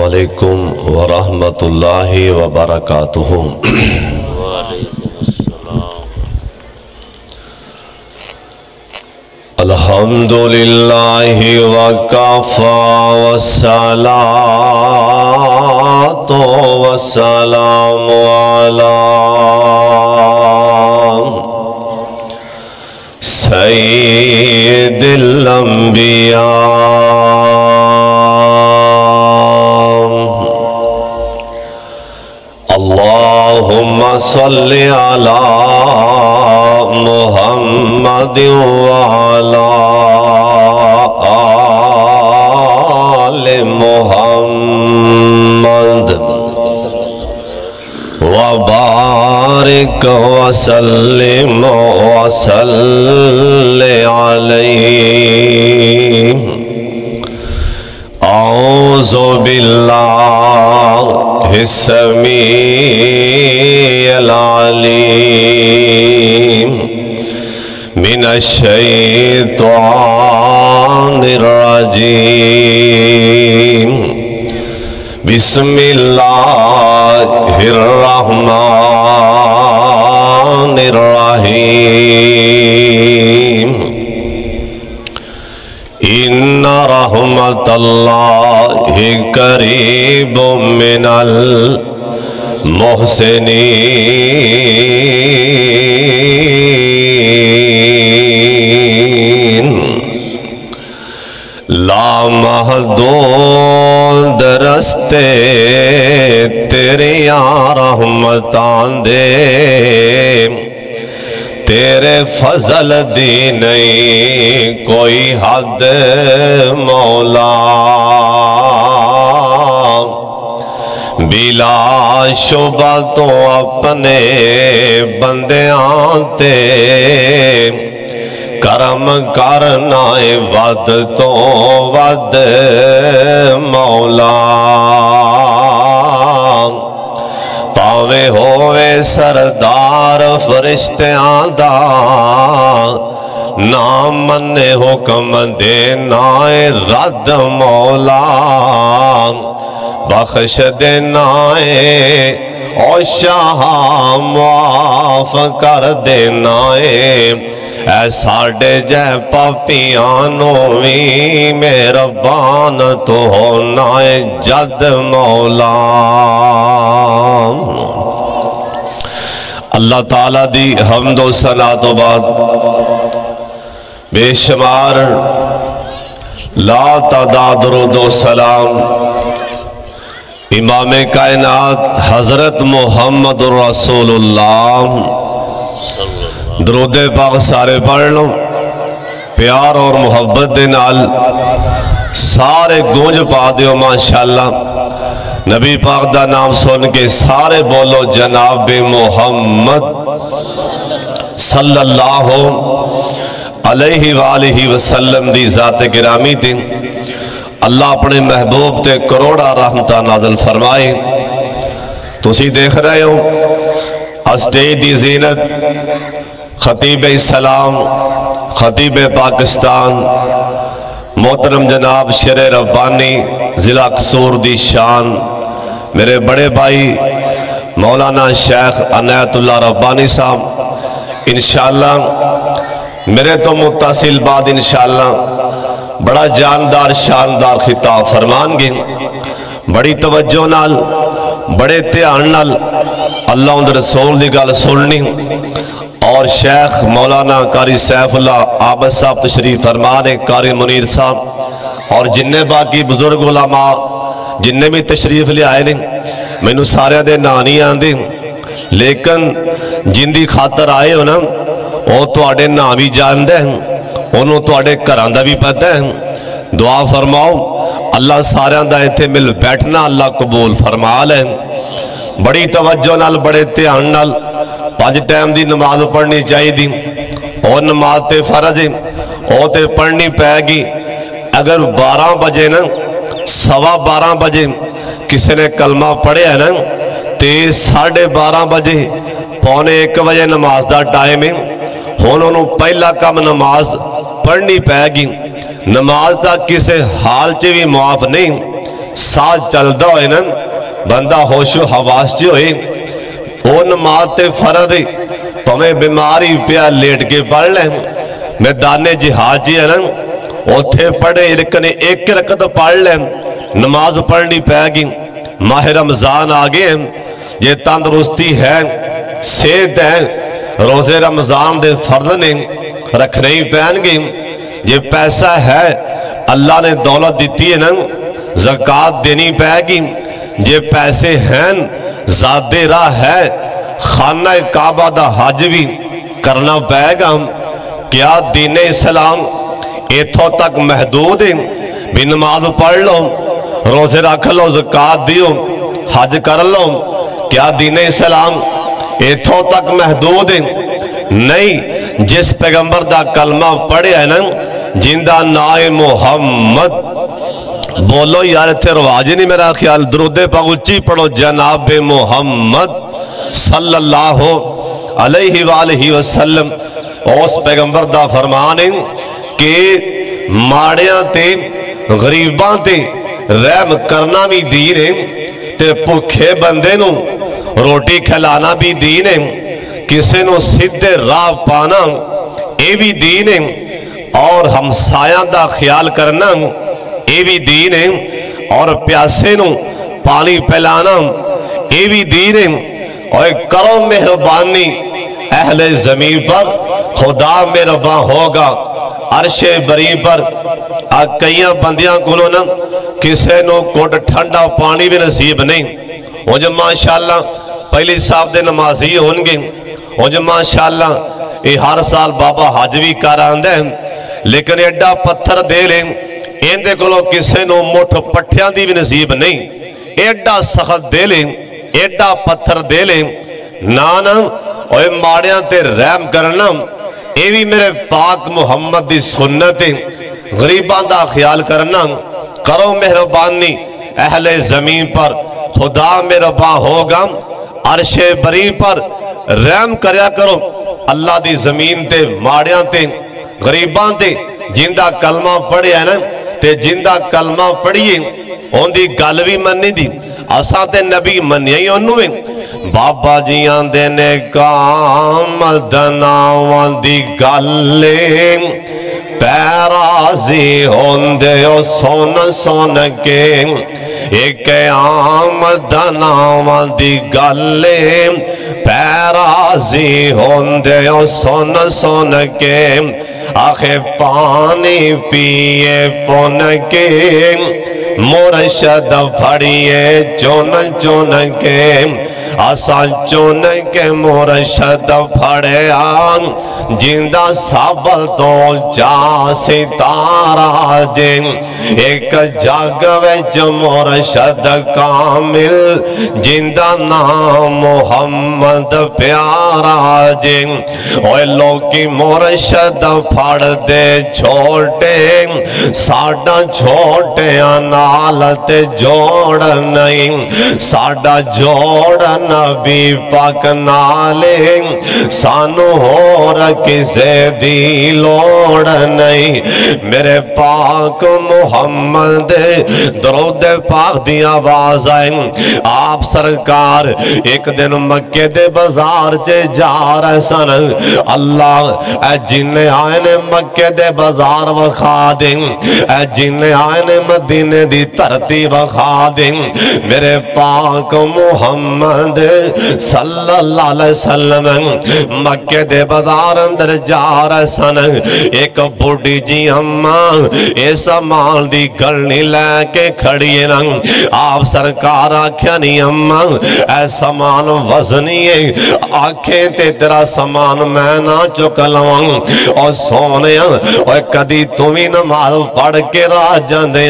علیکم ورحمۃ اللہ وبرکاتہ۔ الحمدللہ وکفی والصلاۃ والسلام علی سید الانبیاء اللہم صلی علی محمد وعلی آل محمد وبارک وسلم وصلی علیہ۔ اعوذ باللہ السمیع العلیم من الشیطان الرجیم۔ بسم اللہ الرحمن الرحیم۔ ان رحمت اللہ قریب من المحسنین۔ لامحدود رستے تیری رحمتاں دے، تیرے فضل دی نہیں کوئی حد مولا۔ بلا شبہ تو اپنے بندیاں تے کرم کرنا ود تو ود مولا۔ پاوے ہوئے سردار فرشتیاں دا، نہ منے حکم دینا رد مولا۔ بخش دینا او شاہ معاف کر دینا اے ساڑے جے پاپیانو بھی مہربان تو ہونا جد مولا۔ اللہ تعالیٰ دی حمد و ثنا تو بعد بے شمار لا تعداد درود و سلام امام کائنات حضرت محمد رسول اللہ درود پاک سارے پڑھ لوں، پیار اور محبت دے نال سارے گونج پا دیو ماشاءاللہ۔ نبی پاک دا نام سن کے سارے بولو جناب محمد صلی اللہ علیہ وآلہ وسلم دی ذات گرامی تھی۔ اللہ اپنے محبوب تے کروڑا رحمتہ نازل فرمائے۔ تسی دیکھ رہے ہو اسٹیج دی زینت، خطیب اسلام، خطیب پاکستان محترم جناب شیر ربانی ضلع قصور دی شان میرے بڑے بھائی مولانا شیخ عنایت اللہ ربانی صاحب انشاءاللہ میرے تو متصل بعد انشاءاللہ بڑا جاندار شاندار خطاب فرمان گے، بڑی توجہ نال بڑے دھیان نال اللہ اندر رسول دی گل سننی، اور شیخ مولانا قاری سیف اللہ عابد صاحب تشریف فرمانے، قاری منیر صاحب اور جننے باقی بزرگ علماء جننے بھی تشریف لے آئے نہیں، میں نے سارے دے نانی آندے لیکن جن دی خاطر آئے ہو نا وہ تو آڑے نامی جان دے ہیں، انہوں تو آڑے کراندہ بھی پتہ ہیں۔ دعا فرماؤ اللہ سارے اندہ ایتھے مل بیٹھنا اللہ قبول فرما لیں۔ بڑی توجہ نال بڑے تیان نال 5 ٹائم دی نماز پڑھنی چاہی دی، اور نماز تے فرض ہے اور تے پڑھنی پہ گی۔ اگر 12 بجے نا 12:15 بجے کسی نے کلمہ پڑھے ہے نا تے 12:30 بجے 1:45 بجے نماز دا ٹائم ہے، انہوں پہلا کم نماز پڑھنی پہ گی۔ نماز دا کسے حال چے بھی معاف نہیں، ساتھ چلتا ہوئے نا بندہ ہوش و حواس جو ہوئے وہ نماز تے فرض ہے پمیں بیماری پیا لیٹ کے پڑھ لیں میدان جہاد جی ہے نا اوتھے پڑھے لیکن ایک رکعت پڑھ لیں نماز پڑھنی پہ گی ماہ رمضان آگے ہیں یہ تندرستی ہے صحت ہے روزے رمضان دے فرض نے رکھنے ہی پہن گے یہ پیسہ ہے اللہ نے دولت دیتی ہے نا زکاة دینی پہ گی یہ پیسے ہیں زیادہ راہ ہے خانہ کعبہ دا حج بھی کرنا پہ گا کیا دین اسلام ایتھوں تک محدود ہے بھی نماز پڑھ لو روزے رکھ لو زکاة دیو حج کر لو کیا دین اسلام ایتھوں تک محدود ہے نہیں جس پیغمبر دا کلمہ پڑھے ہے نا جندہ نائے محمد بولو یار اتھے رواجی نہیں میرا خیال درود پاک اچھی پڑھو جناب محمد صلی اللہ علیہ وآلہ وسلم اس پیغمبر دا فرمانے کہ ماڑیاں تے غریباں تے رحم کرنا بھی دین ہے تے پکھے بندے نو روٹی کھلانا بھی دین ہے کسے نو سدھے راہ پانا اے بھی دین ہے اور ہمسایاں دا خیال کرنا اے بھی دین ہے اور پیاسے نو پانی پلانا اے بھی دین ہے اور کرو مہربانی اہل زمین پر خدا مہربان ہوگا عرش بری پر کئیاں بندیاں کلو نا کسے نو کوٹ ٹھنڈا پانی بھی نصیب نہیں وہ جو ماشاءاللہ پہلی صاحب دے نمازی ہونگے وہ جو ماشاءاللہ یہ ہر سال بابا حج بھی کر آندے ہیں لیکن ایڈا پتھر دے لیں ایندے کلو کسے نو موٹھ پٹھیاں دی بھی نصیب نہیں ایڈا سخت دے لیں ایڈا پتھر دے لیں نانا اور ماڑیاں تے رحم کرنا اے بھی میرے پاک محمد دی سنت غریبان دا خیال کرنا کرو مہربانی اہل زمین پر خدا مہربان ہوگا عرش بری پر رحم کریا کرو اللہ دی زمین تے ماڑیاں تے غریبان تے جندہ کلمہ پڑھے ہے نا تے جندہ کلمہ پڑھئے ان دی گل بھی منی دی اساں تے نبی منی ہی انہوں بابا جیاں دینے کام دناوان دی گلے پیرازی ہوندے او سون سون کے ایک آمد نامدی گلے پیرازی ہوندے او سون سون کے آخے پانی پیے پون کے مرشد پھڑیے چون چون کے آسان چون کے مرشد پھڑے آن جندہ سابل تو جا ستارہ جن ایک جاگوے جو مرشد کامل جندہ نام محمد پیارا جن اوہ لوگ کی مرشد پھڑ دے چھوٹے ساڑھا چھوٹے انالت جوڑ نہیں ساڑھا جوڑ نبی پاک نالے سانو ہو کسے دی لوڑ نہیں میرے پاک محمد درود پاک دی آواز آئیں آپ سرکار ایک دن مکہ دے بازار چے جا رہے سن اللہ اے جن آئین مکہ دے بازار وخا دیں اے جن آئین مدینے دی ترتی وخا دیں میرے پاک محمد صلی اللہ علیہ وسلم مکہ دے بازار اندر جا رہے سن ایک بوڑی جی اماں ایسا مال دی گلنی لے کے کھڑی نا آپ سرکار آکھیا نہیں اماں اے سامان وزنی ہے آنکھیں تے تیرا سامان میں نہ چکلواں اور سونے اور کدی تمہیں نماز پڑھ کے راہ جاندے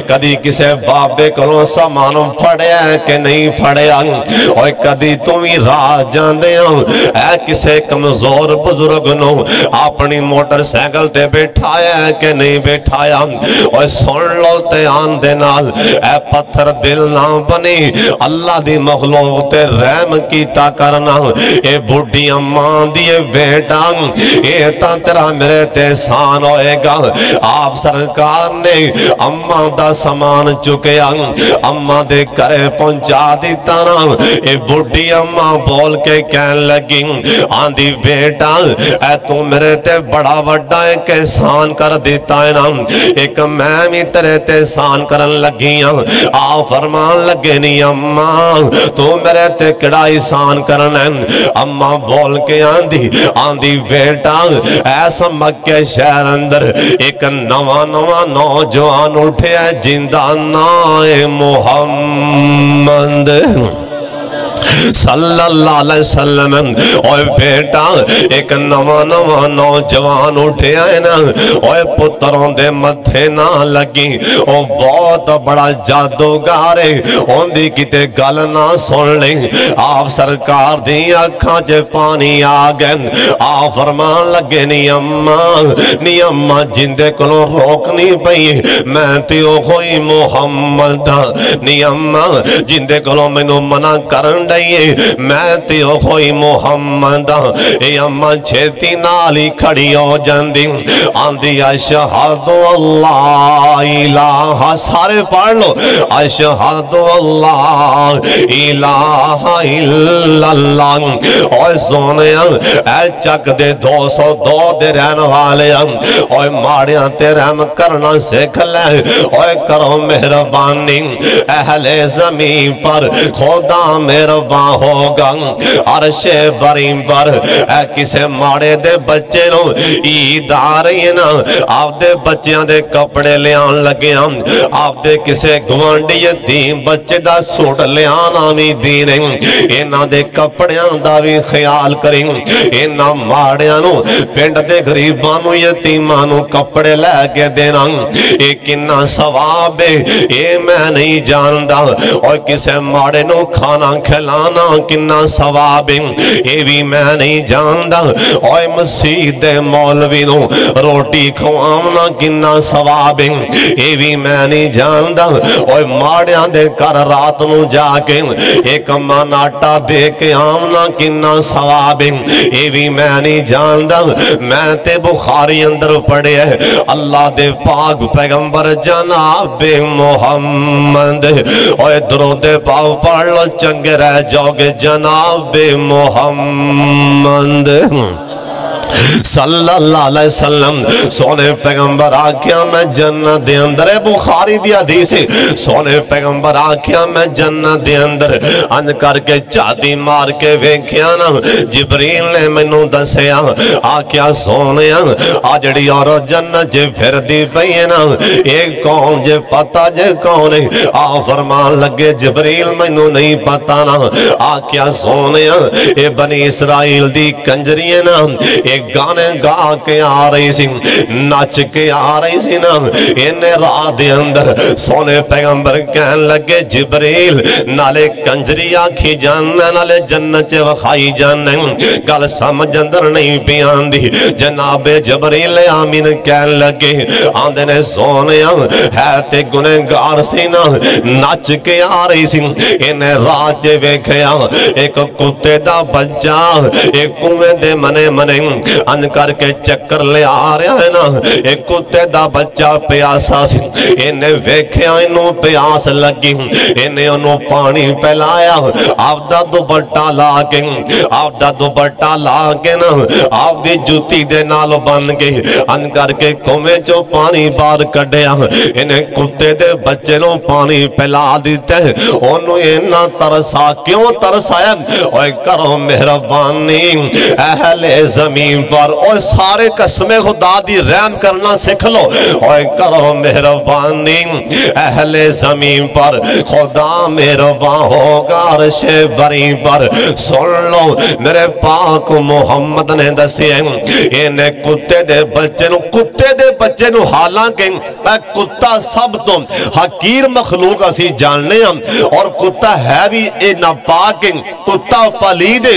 کدی کسے بابے کلوں سامان پھڑیا کہ نہیں پھڑیا اور کدی تمہیں راہ جاندے اے کسے کمزور بزرگ بزرگ نو اپنی موٹر سائیکل تے بیٹھایا ہے کہ نہیں بیٹھایا؟ اور سن لو تیان دے نال اے پتھر دل نہ بنی اللہ دی مخلوق تے رحم کیتا کرنا اے بڑھی اماں دیے بیٹا اے تا تیرا میرے تے سان ہوئے گا آپ سرکار نے اماں دا سامان چکیا اماں دے کرے پہنچا دیتا نا اے بڑھی اماں بول کے کہن لگی آندھی بیٹا اے تو میرے تے بڑا وڈا ایک احسان کر دیتا ہے نا ایک میں بھی تیرے تے احسان کرن لگیاں آپ فرمان لگے نہیں اماں تو میرے تے کڑا احسان کرن ہے اماں بول کے آندھی بیٹا ایسا مکہ شہر اندر ایک نواں نوجوان اٹھے ہے جندہ نائے محمد صلی اللہ علیہ وسلم اوہ بیٹا ایک نواں نوجوان اٹھے آئے نا اوہ پتروں دے مدھے نہ لگی اوہ بہت بڑا جادوگارے ان دی کتے گل نہ سن لیں آپ سرکار دی اکھاں جے پانی آگئے آپ فرمان لگے نی اماں جندے کلوں روک نہیں پئی میں تیو ہوئی محمد نی اماں جندے کلوں میں نو منع کرن دائی میں تیو ہوئی محمد اے اماں چھیتی نالی کھڑی ہو جاندی آندھی اشہد اللہ الہ سارے پڑھ لو اشہد اللہ الہ الا اللہ اوہ سونیا اے چک دے 202 دے رہن والے اوہ ماڑیاں تے رحم کرنا سکھ لے اوہ کرو مہربانی اہل زمین پر خدا مہربان ہوگا عرش بریم پر اے کسے ماڑے دے بچے نو عید آ رہی ہے نا آپ دے بچیاں دے کپڑے لے آن لگے آپ دے کسے گوانڈی یتیم بچے دا سوٹ لے آنا بھی دینے اینا دے کپڑیاں دا بھی خیال کریں اینا ماڑیاں نو پینڈ دے غریبانو یتیمانو کپڑے لے کے دینا ایک انہا ثواب ہے اے میں نہیں جاندہ اور کسے ماڑے نو کھانا کھلانا کنا ثواب اے بھی میں نہیں جاندہ اوہ مسجد مولوی نو روٹی کھوانا کنا ثواب اے بھی میں نہیں جاندہ اوہ ماڑیاں دے کر رات نو جا کے ایک من آٹا دے کے آمنا کنا ثواب اے بھی میں نہیں جاندہ میں تے بخاری اندر پڑے اللہ دے پاک پیغمبر جناب محمد اوہ درود پاو پڑھ لو چنگے رہ جاؤگے جناب محمد صلی اللہ علیہ وسلم سونے پیغمبر آکھیا میں جنت دے اندر بخاری دی حدیث سونے پیغمبر آکھیا میں جنت دے اندر ان کر کے چادی مار کے ویکھیا نا جبریل نے مینوں دسیا آکھیا سونے آجڑی اور جنت جے پھر دی پئی نا ایک کون جے پتہ جے کون آ فرمان لگے جبریل مینوں نہیں پتہ نا آکھیا سونے اے بنی اسرائیل دی کنجری نا ایک گانے گا کے آ رہی سی ناچ کے آ رہی سی نا انہیں راہ دے اندر سونے پیغمبر کہن لگے جبریل نالے کنجری آکھی جاننے نالے جنت وخائی جاننے گل سمجھ اندر نہیں پیان دی جناب جبریل آمین کہن لگے آندے نے سونے ہے تے گنہگار سی نا ناچ کے آ رہی سی انہیں راہ چے ویکھیا ایک کتے دا بچہ ایک کنویں دے منے ان کر کے چکر لے آ رہا ہے نا ایک کتے دا بچہ پیاسا سی انہیں ویکھیا انہوں پیاس لگی انہیں انہوں پانی پہلایا آپ دا دوپٹہ لاکے آپ دا دوپٹہ لاکے نا آپ دی جوتی دے نالو بن گئی ان کر کے کنویں چو پانی بار کڈیا انہیں کتے دے بچے نو پانی پہلا دیتے انہوں انہاں ترسا کیوں ترسایا اوہ کرو مہربانی اہل زمین پر اور سارے قسم خدا دی رحم کرنا سکھ لو اور کرو مہربانی اہل زمین پر خدا مہربان ہوگا عرش برین پر سن لو میرے پاک محمد نے دسی انہیں کتے دے بچے نو کتے دے بچے نو حالانکہ کتا سب تو حقیر مخلوق اسی جاننے ہم اور کتا ہے بھی اے ناپاک کتا پلید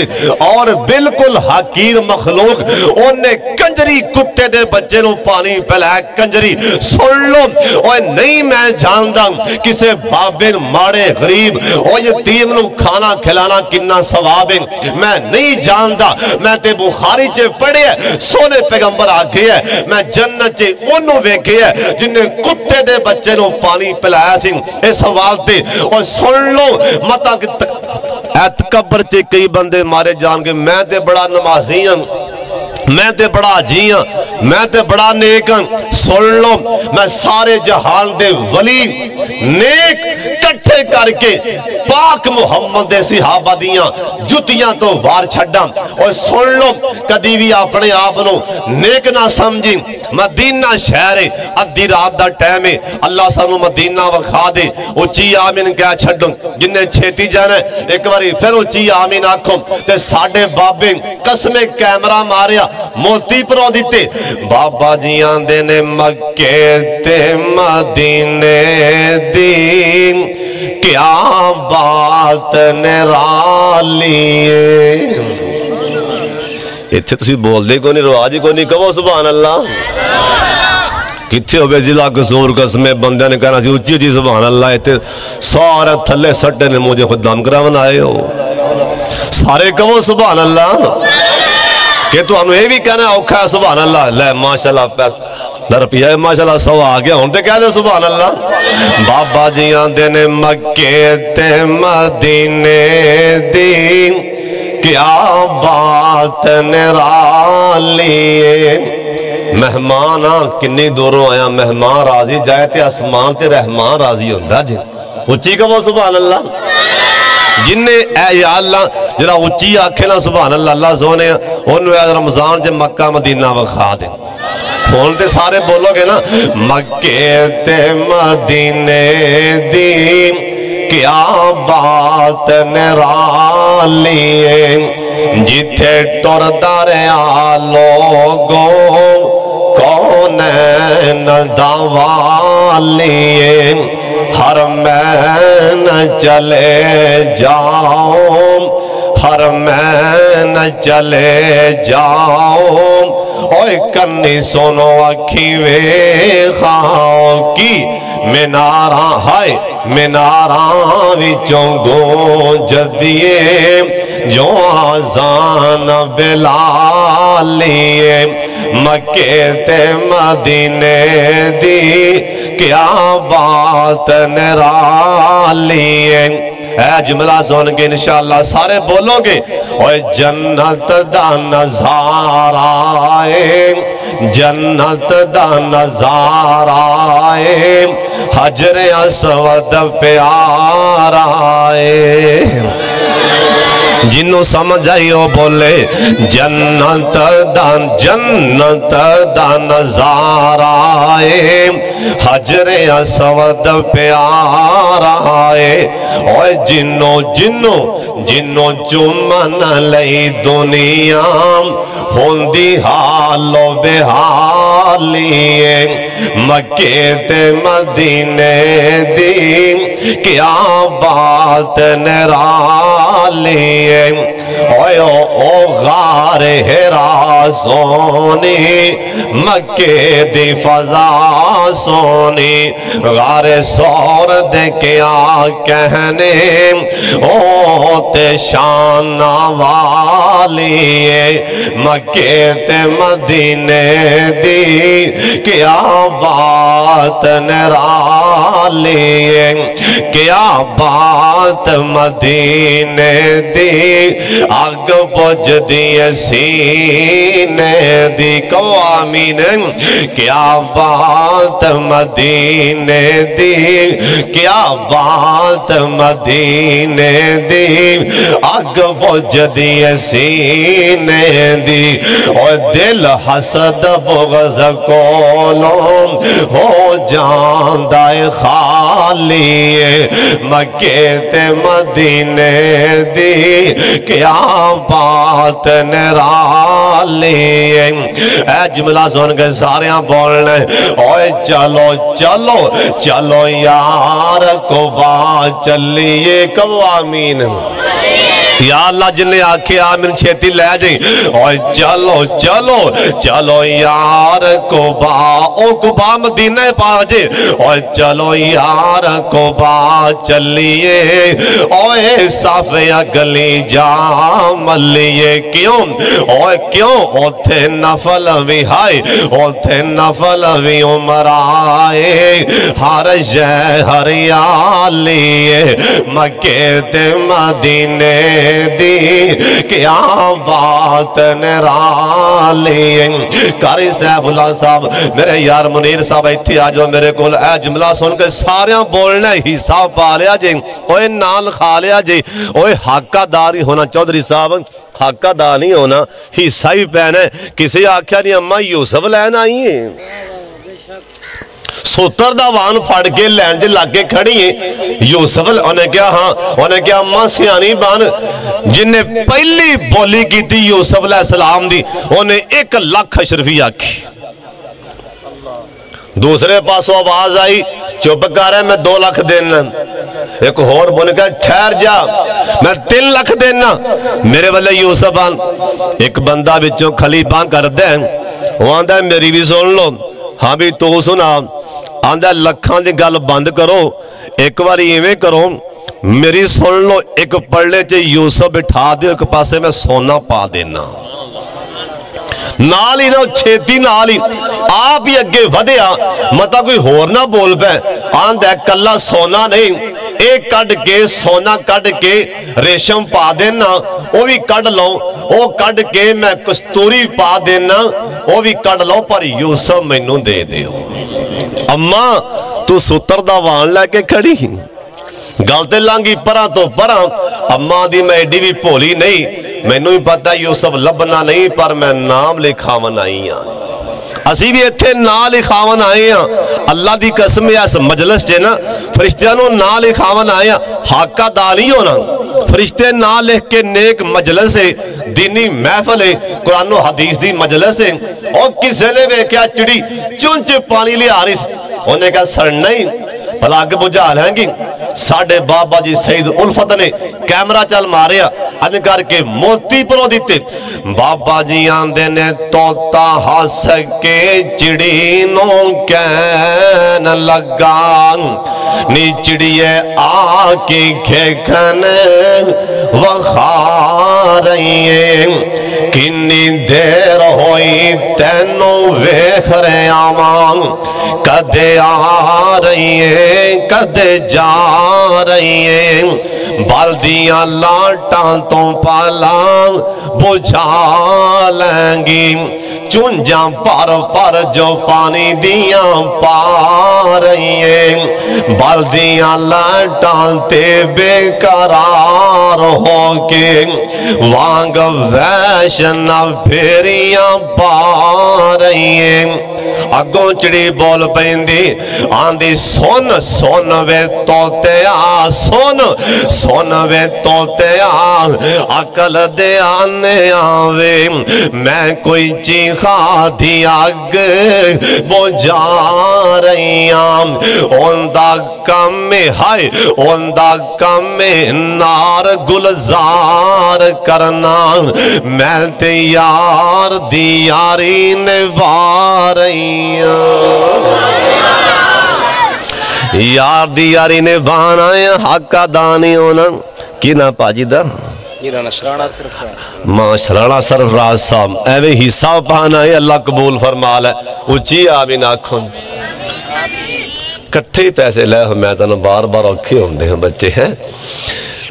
اور بالکل حقیر مخلوق انہیں کنجری کتے دے بچے نو پانی پلائے کنجری سن لو اور نہیں میں جاندہ کسے بابن ماڑے غریب اور یتیم نو کھانا کھلانا کننا ثواب میں نہیں جاندہ میں تے بخاری چے پڑھے سونے پیغمبر آگے ہے میں جنت چے انہوں ویکھے ہے جنہیں کتے دے بچے نو پانی پلایا سن اس حواز دے اور سن لو مطا ایت قبر چے کئی بندے مارے جان کے میں تے بڑا نمازی ہوں میں تے بڑا جی ہوں میں تے بڑا نیک ہوں سن لو میں سارے جہان دے ولی نیک کٹھے کر کے پاک محمد دے صحابہ دیاں جتیاں تو وار چھڑا اور سن لو کدی بھی اپنے آپنوں نیک نہ سمجھی مدینہ شہر ادھی رات دا ٹائم ہے اللہ سانو مدینہ وکھا دے اچھی آمین کیا چھڑوں جنہیں چھیتی جانے ایک باری پھر اچھی آمین آکھوں تے ساڑھے بابے قسمیں کیمرہ ماریا موتی پرو دیتے بابا جیاں دینے مکے تے مدینے دین کیا بات نرالیے اتھے تسی بول دے کو نہیں رو آجی کو نہیں کہو سبحان اللہ کتھے ہو بے جلا قصور قسمیں بندے نے کہنا سی اچھی جی سبحان اللہ اتھے سارے تھلے سٹے نے مجھے خود دام کراون آئے ہو سارے کہو سبحان اللہ کہ تو ہمیں بھی کہنا ہے اوکھا ہے سبحان اللہ لے ماشاءاللہ پیس درپیہ ہے ماشاءاللہ سوا آگیا ہوں تے کہہ دے سبحان اللہ بابا جیاں دینے مکے تے مدینے دین کیا بات نرالیے مہمان کنی دوروں آیا مہمان راضی جائے تے اسمان تے رحمان راضی ہوندہ جن اچھی کا وہ سبحان اللہ جنہیں اے یا اللہ جنہا اچھی آکھے نا سبحان اللہ اللہ زونے انہوں اے رمضان جے مکہ مدینہ وکھا دیں کھولتے سارے بولو گے نا مکے تے مدینے دین کیا بات نرالیے جتھے ٹور دریا لوگوں کونین دوالیے حرمین چلے جاؤں حرمین چلے جاؤں اوہ کنی سنو اکھی وے خواہوں کی مناراں ہائے مناراں وچوں گونج دیئے جو آزان بلالیے مکے تے مدینے دی کیا بات نرالیے اے جملہ سن کے انشاءاللہ سارے بولو گے اوہ جنت دا نظارہ آئے جنت دا نظارہ آئے حجر اسود پیارا آئے جنہوں سمجھ آئیو بولے جنت دا نظارہ آئے حجر اسود پیارا آئے اوہ جنوں چمن لئی دنیا ہوندی حالو بحالیے مکے تے مدینے دی کیا بات نرالیے او غار حرا سونی مکے دی فضا سونی غار سور دے کیا کہنے او تے شان والیے مکے تے مدینے دی کیا بات نرالیے کیا بات مدینے دی آگ بج دیئے سینے دی کو آمین کیا بات مدینے دی کیا بات مدینے دی آگ بج دیئے سینے دی اور دل حسد بغض کولوں ہو جاندائے خالی مکے تے مدینے دی کیا بات نرالی اے جملہ سن کے ساریاں بولنے اوے چلو چلو چلو یار قبا چلیے قوامین یا اللہ جنہیں آکھے آمین چھیتی لے جائیں اوہ چلو چلو چلو یار قبا او قبا مدینہ پاجے اوہ چلو یار قبا چلیے اوہ صافیہ گلی جاملیے کیوں اوہ کیوں اوتھے نفل بھی ہائے اوتھے نفل بھی عمر آئے ہر ہریالی مکے تے مدینے دی کیا بات نرالی قاری سیف اللہ صاحب میرے یار منیر صاحب ایتھی آجو میرے کول اے جملہ سن کے ساریاں بولنے حصہ پا لیا جی اوہ نال کھا لیا جی اوہ حقہ داری ہونا چودھری صاحب حقہ دار نہیں ہونا حصہ ہی پہنے کسی آکھیا نہیں اممہ یوسف لین آئی ہیں سوتر دا وان پھاڑ کے لین جے لاکے کھڑی ہیں یوسف انہیں کیا ہاں انہیں کیا اممہ سیانی بان جن نے پہلی بولی کی تھی یوسف علیہ السلام دی انہیں 1 لاکھ اشرفی آکھی دوسرے پاسو آواز آئی چوپ کر رہے میں 2 لاکھ دینا ایک اور بولنے کہا ٹھہر جا میں 3 لاکھ دینا میرے والے یوسف آن ایک بندہ بچوں کھلی بان کر دیں وہ آندہ ہے میری بھی سن لو ہاں بھی تو سنا آندہ ہے لکھان دی گل بند کرو ایک بار ایویں کرو میری سن لو ایک پڑھلے چے یوسف بٹھا دے ایک پاسے میں سونا پا دینا نالی نہ چھیتی نالی آپ ہی اگے ودیا مطا کوئی ہور نہ بول پہ آندہ ہے کلہ سونا نہیں ایک کڑ کے سونا کڑ کے ریشم پا دینا وہ بھی کڑ لو وہ کڑ کے میں کستوری پا دینا وہ بھی کڑ لو پر یوسف میں نو دے دے اممہ تو ستر دا وان لے کے کھڑی گلتے لانگی پرا تو پرا اممہ دی میں ایڈی بھی پولی نہیں میں نو ہی پتا یوسف لبنا نہیں پر میں نام لکھاون آئی ہاں اسی بھی اتھے نا لکھاون آئے ہیں اللہ دی قسم اس مجلس جے نا فرشتیانوں نا لکھاون آئے ہیں حقہ دانی ہونا فرشتے نا لکھ کے نیک مجلس ہے دینی محفل ہے قرآن و حدیث دی مجلس ہے اور کسے نے بے کیا چڑی چونچ پانی لے آرس انہیں کہا سر نہیں بھلا آگے بجھا لیں گی ساڑھے بابا جی سید الفت نے کیمرہ چل ماریا انکار کے موتی پرو دیتے بابا جی آندے نے توتا ہس کے چڑینوں کین لگان نی چڑیے آکے کھیکن وخا رہی ہیں کنی دیر ہوئی تینوں ویکھ رہے آمان کدے آ رہی ہیں کدے جا رہی ہیں بالدیاں لانٹاں تو پالاں بجھا لیں گی چونجاں پر جو پانی دیاں پا رہی ہیں بالدیاں لانٹاں تے بے قرار ہو کے وانگ ویشنہ پھیریاں پا رہی ہیں اگوں چڑی بول پہندی آندھی سون سون وے توتے آ سون سون وے توتے آ عقل دے آنے آوے میں کوئی چیخا دی آگ بجھا رہی آم اوندہ کم میں ہائے اوندہ کم میں نار گلزار کرنا میں تے یار دی یاری نبھا رہی یار دی یاری نے بانا ہے حقہ دانی ہونا کی نا پاجی دا ماں شرانہ صرف راز صاحب ایوے حصہ پانا ہے اللہ قبول فرمال ہے اچھی آمین آکھوں کٹھے پیسے لے ہمیں تو بار بار اوکھے ہوندے ہیں بچے ہیں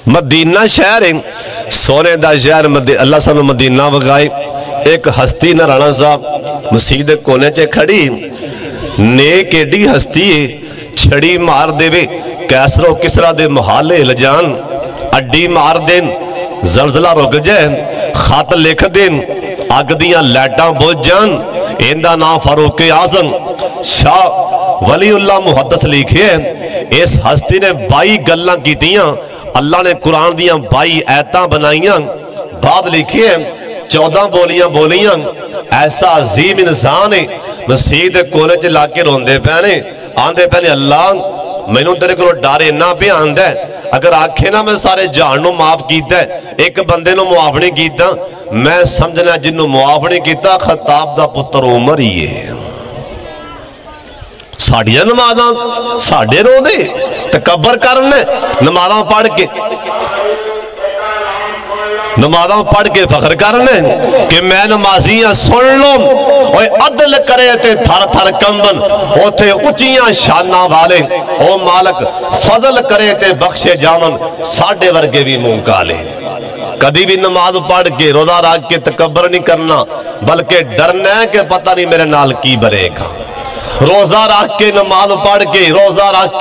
مدینہ شہر ہے سونے دا شہر اللہ صاحب مدینہ وگائے ایک ہستی نہ رانا صاحب مسجد کونے چے کھڑی نیک ایڈی ہستی چھڑی مار دے وے کیسر و کسرا دے محالے لجان اڈی مار دین زلزلہ رک جائے خط لکھ دین آگ دیاں لیٹاں بوجھ جان اندہ نام فاروق اعظم شاہ ولی اللہ محدث لکھے ہیں اس ہستی نے 22 گلاں کی دیاں اللہ نے قرآن دیاں 22 ایتاں بنائیاں بعد لکھے ہیں 14 بولیاں ایسا عظیم انسان ہے مسیح دے کونے چ لا کے روندے پہنے آندے پہنے اللہ میں نے تیرے کو ڈارے نہ پہ آندہ ہے اگر آکھے نا میں سارے جہان نو معاف کیتا ہے ایک بندے نو معاف نہیں کیتا میں سمجھنا جنو معاف نہیں کیتا خطاب دا پتر عمر ہی ہے ساڑیاں نمازاں ساڑے رو دے تکبر کرنے نمازاں پڑھ کے فخر کرنے کہ میں نمازی ہاں سن لو اوے عدل کرے تے تھر تھر کمبن اوتھے اچیاں شانہ والے او مالک فضل کرے تے بخشے جامن ساڑھے ورگے بھی منہ کالے کدی بھی نماز پڑھ کے روزہ رکھ کے تکبر نہیں کرنا بلکہ ڈرنا ہے کہ پتہ نہیں میرے نال کی بنے گا روزہ رکھ کے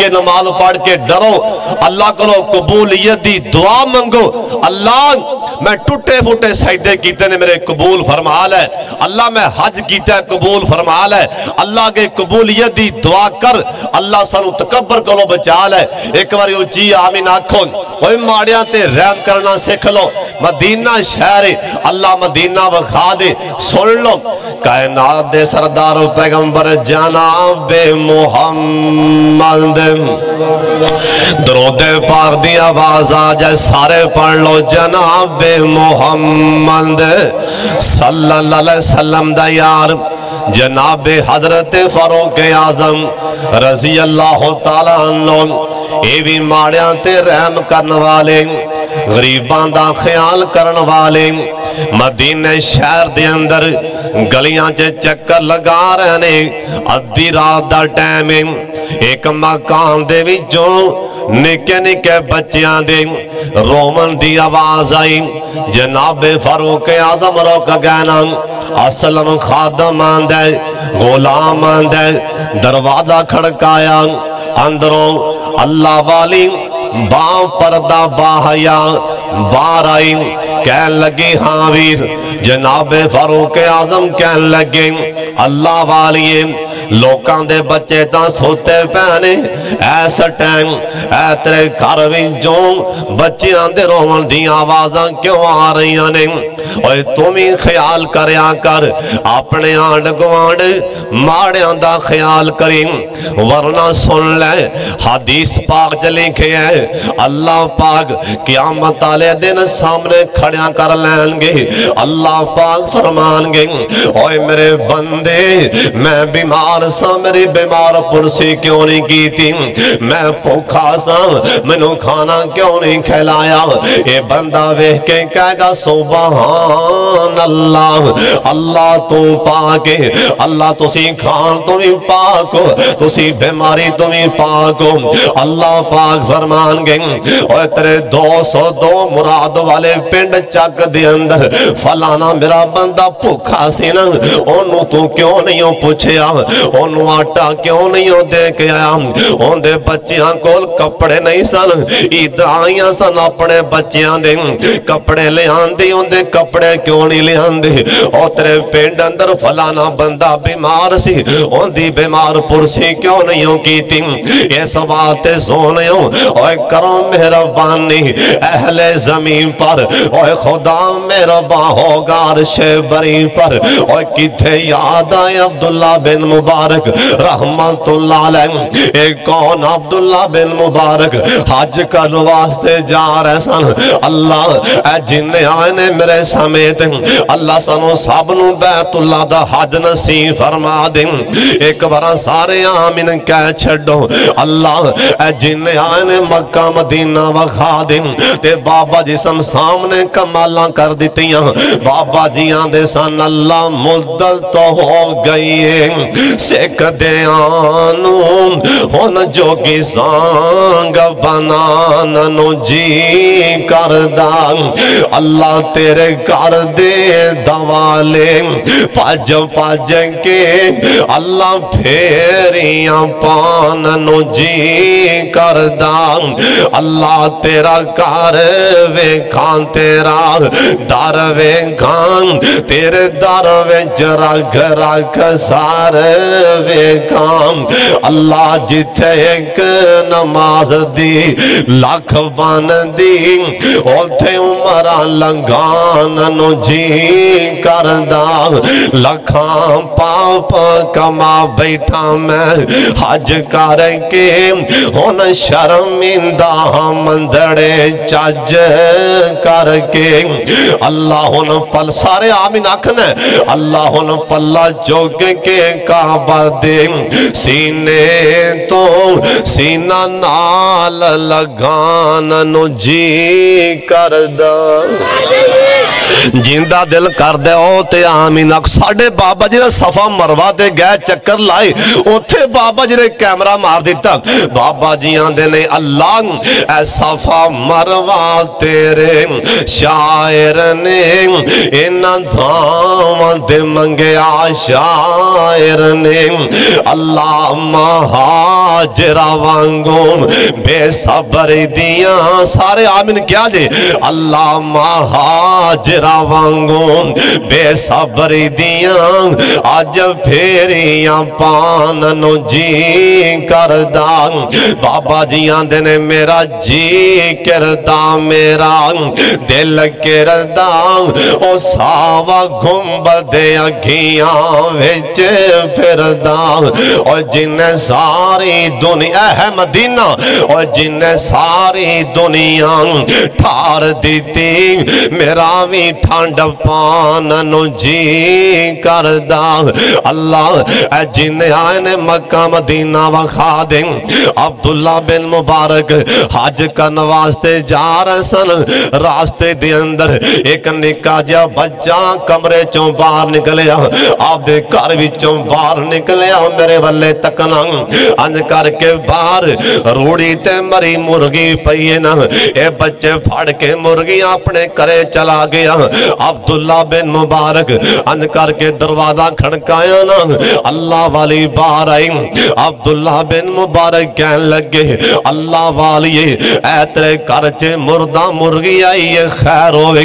نماز پڑھ کے ڈرو اللہ کو قبولیت دی دعا منگو اللہ میں ٹوٹے پھوٹے سجدے کیتے نے میرے قبول فرما لے اللہ میں حج کیتا ہے قبول فرما لے اللہ کے قبولیت دی دعا کر اللہ سانو تکبر کو بچا لے ایک بار اچھی آمین آکھو کوئی ماڑیاں تے رحم کرنا سکھ لو مدینہ شہر اللہ مدینہ وکھا دے سن لو کائنات دے سردار پیغمبر جناب محمد درود پاک دی آواز آجائے سارے پڑھ لو جناب محمد صلی اللہ علیہ وسلم دا یار جناب حضرت فاروق اعظم رضی اللہ تعالیٰ عنہ اے بھی ماڑیاں تے رحم کرن والے غریبان دا خیال کرن والے مدینہ شہر دے اندر گلیاں چے چکر لگا رہنے ادھی رات دا ٹائم ایک مکان دے وچوں نکے نکے بچیاں دے رومن دی آواز آئی جناب فاروق اعظم روک گینا اسلم خادم آندے غلام آندے دروازہ کھڑکایا اندروں اللہ والی باں پردہ باہیا بار آئی کہن لگی ہاں ویر جناب فاروق اعظم کہن لگی اللہ والی لوکاں دے بچے تاں سوتے پہنے ایسا ٹائم اے تیرے گھر وچوں بچیاں دے رومن دی آوازاں کیوں آ رہی ہیں اوے تمہیں خیال کریا کر اپنے آنڈ گوانڈ ماڑیاں دا خیال کریں ورنہ سن لے حدیث پاک چلیں کہ اللہ پاک قیامت والے دن سامنے کھڑیاں کر لیں گے اللہ پاک فرمان گے اوے میرے بندے میں بیمار سا میری بیمار پرسی کیوں نہیں کی تھی میں پوکھا سا منو کھانا کیوں نہیں کھلایا اے بندہ ویہ کے کہے گا سبحان اللہ اللہ تو پاک ہے اللہ تو سی کھان تو بھی پاک ہو تو سی بیماری تو بھی پاک ہو اللہ پاک فرمان گے اور تیرے 202 مراد والے پنڈ چک دے اندر فلانا میرا بندہ پوکھا سی نا انہوں تو کیوں نہیں ہو پوچھے انہوں آٹا کیوں نہیں ہو دے کے آیا ان دے بچیاں کول کپڑے نہیں سن عید آئیاں سن اپنے بچیاں دے کپڑے لے آندے ان دے کپڑے کیوں نہیں لے آندے اور تیرے پینڈ اندر فلانا بندہ بیمار سی ان دی بیمار پرسی کیوں نہیں ہو کی تھی یہ سوات سونے ہوں اوہ کرو مہربانی اہل زمین پر اوہ خدا مہربان ہوگا عرش بری پر اوہ کتھے یاد آئے عبداللہ بن مبارک رحمت اللہ علیہ ایک کون عبداللہ بن مبارک حج کر واسطے جا رہے سن اللہ اے جن آئینے میرے سمیت اللہ سنو سابنو بیت اللہ دا حج نصیب فرما دیں ایک برا سارے آمین کہہ چھڑو اللہ اے جن آئینے مکہ مدینہ وخا دیں تے بابا جسم سامنے کمالاں کر دیتیاں بابا جیاں دے سن اللہ مدل تو ہو گئی ہے سکھ دے آنوں ہون جو کی سانگ بناننو جی کردہ اللہ تیرے کر دے دوالے پاج کے اللہ پھیریاں پاننو جی کردہ اللہ تیرا کار ویکھاں تیرا دار ویکھاں تیرے دار وچ رکھ رکھ سار ویکھاں اللہ جتھے ایک نماز دی لاکھ بان دی اوتھے عمرہ لنگان نو جی کردہ لکھاں پاپ کما بیٹھا میں حج کر کے ہن شرمندہ مندڑے چج کر کے اللہ ہن پل سارے آمین آکھنے اللہ ہن پلہ چوک کے کعبہ دے سینے تو سینہ نال لگان نو جی کردہ جیندہ دل کر دے او تے آمین آکھ ساڑھے بابا جی نے صفا مروہ دے گئے چکر لائے اوتھے بابا جی نے کیمرہ مار دیتا بابا جی آندے نے اللہ اے صفا مروہ تیرے شاعر نے انہ دھام دے منگیا شاعر نے اللہ مہاجرہ وانگوں بے صبر دیاں سارے آمین کیا جے اللہ مہاجرہ وانگوں بے صبر دیاں آج پھیریاں پاننو جی کردہ بابا جی آندے نے میرا جی کردہ میرا دل کردہ او ساوا گھنبد اگھیاں وچ پھردہ اور جن ساری دنیا ہے مدینہ اور جن ساری دنیا ٹھار دیتی میرا بھی ٹھانڈ پاننو جی کردہ اللہ اے جن آئین مکہ مدینہ وخا دیں عبداللہ بن مبارک حج کا نواستے جا رہے سن راستے دے اندر ایک نکا جا بچہ کمرے چوں باہر نکلیا آپ دے کار بھی چوں باہر نکلیا میرے والے تکنا انج کر کے باہر روڑی تے مری مرگی پئیے نا اے بچے پھاڑ کے مرگی اپنے کرے چلا گیا عبداللہ بن مبارک انج کر کے دروازہ کھڑکایا نا اللہ والی بار آئی عبداللہ بن مبارک کہن لگے اللہ والی اے ترے کرچے مردہ مرگی آئی خیر ہوئے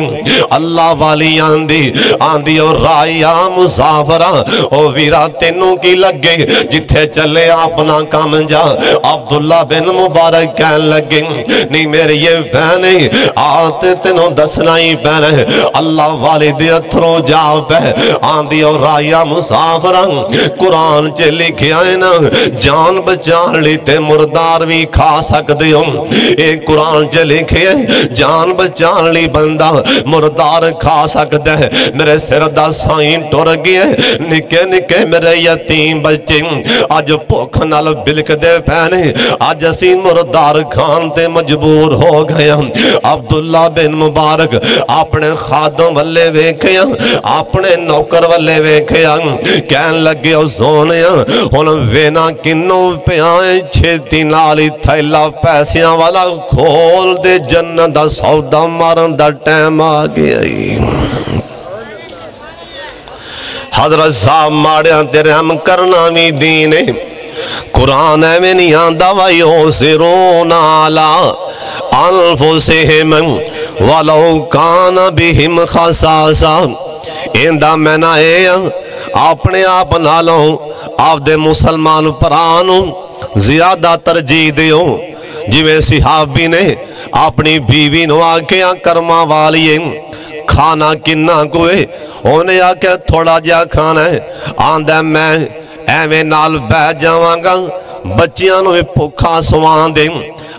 اللہ والی آندھی اور رائیہ مسافرہ او ویرہ تینوں کی لگے جتھے چلے اپنا کام جا عبداللہ بن مبارک کہن لگے نہیں میرے یہ بہنے آتے تینوں دسنا ہی بہنے اللہ والد اتھروں جاؤ پہ آندھی اور رائیہ مسافرہ قرآن چے لکھے آئے نا جان بچان لیتے مردار بھی کھا سکتے ہوں ایک قرآن چے لکھے جان بچان لی بندہ مردار کھا سکتے ہیں میرے سر دا سائن ٹور گئے نکے نکے میرے یتیم بچے آج پوکھ نال بلک دے پہنے آج اسی مردار کھان تے مجبور ہو گیا عبداللہ بن مبارک اپنے خادم والے ویکھیا اپنے نوکر والے ویکھیا کہن لگے او سونیا ہن وینا کنوں پہ آئے چھتی نالی تھیلا پیسیاں والا کھول دے جنت دا سودا مارن دا ٹیم آگیا حضرت صاحب ماڑیاں تیرے ہم کرنا بھی دینے قرآن میں نہیں آندہ وَيُؤْثِرُونَ عَلَىٰ أَنفُسِهِمْ وَلَوْ كَانَ بِهِمْ خَصَاصَةٌ اندہ میں نہ اپنے آپ نالوں آپ دے مسلمان پرانوں زیادہ ترجیح دیوں جویں صحابی نے اپنی بیوی نو آکیاں کرما والیے کھانا کننا کوئے انہیں آکے تھوڑا جا کھانا ہے آندہ میں ایویں نال بہ جاواں گا بچیاں نو پکھا سوان دیں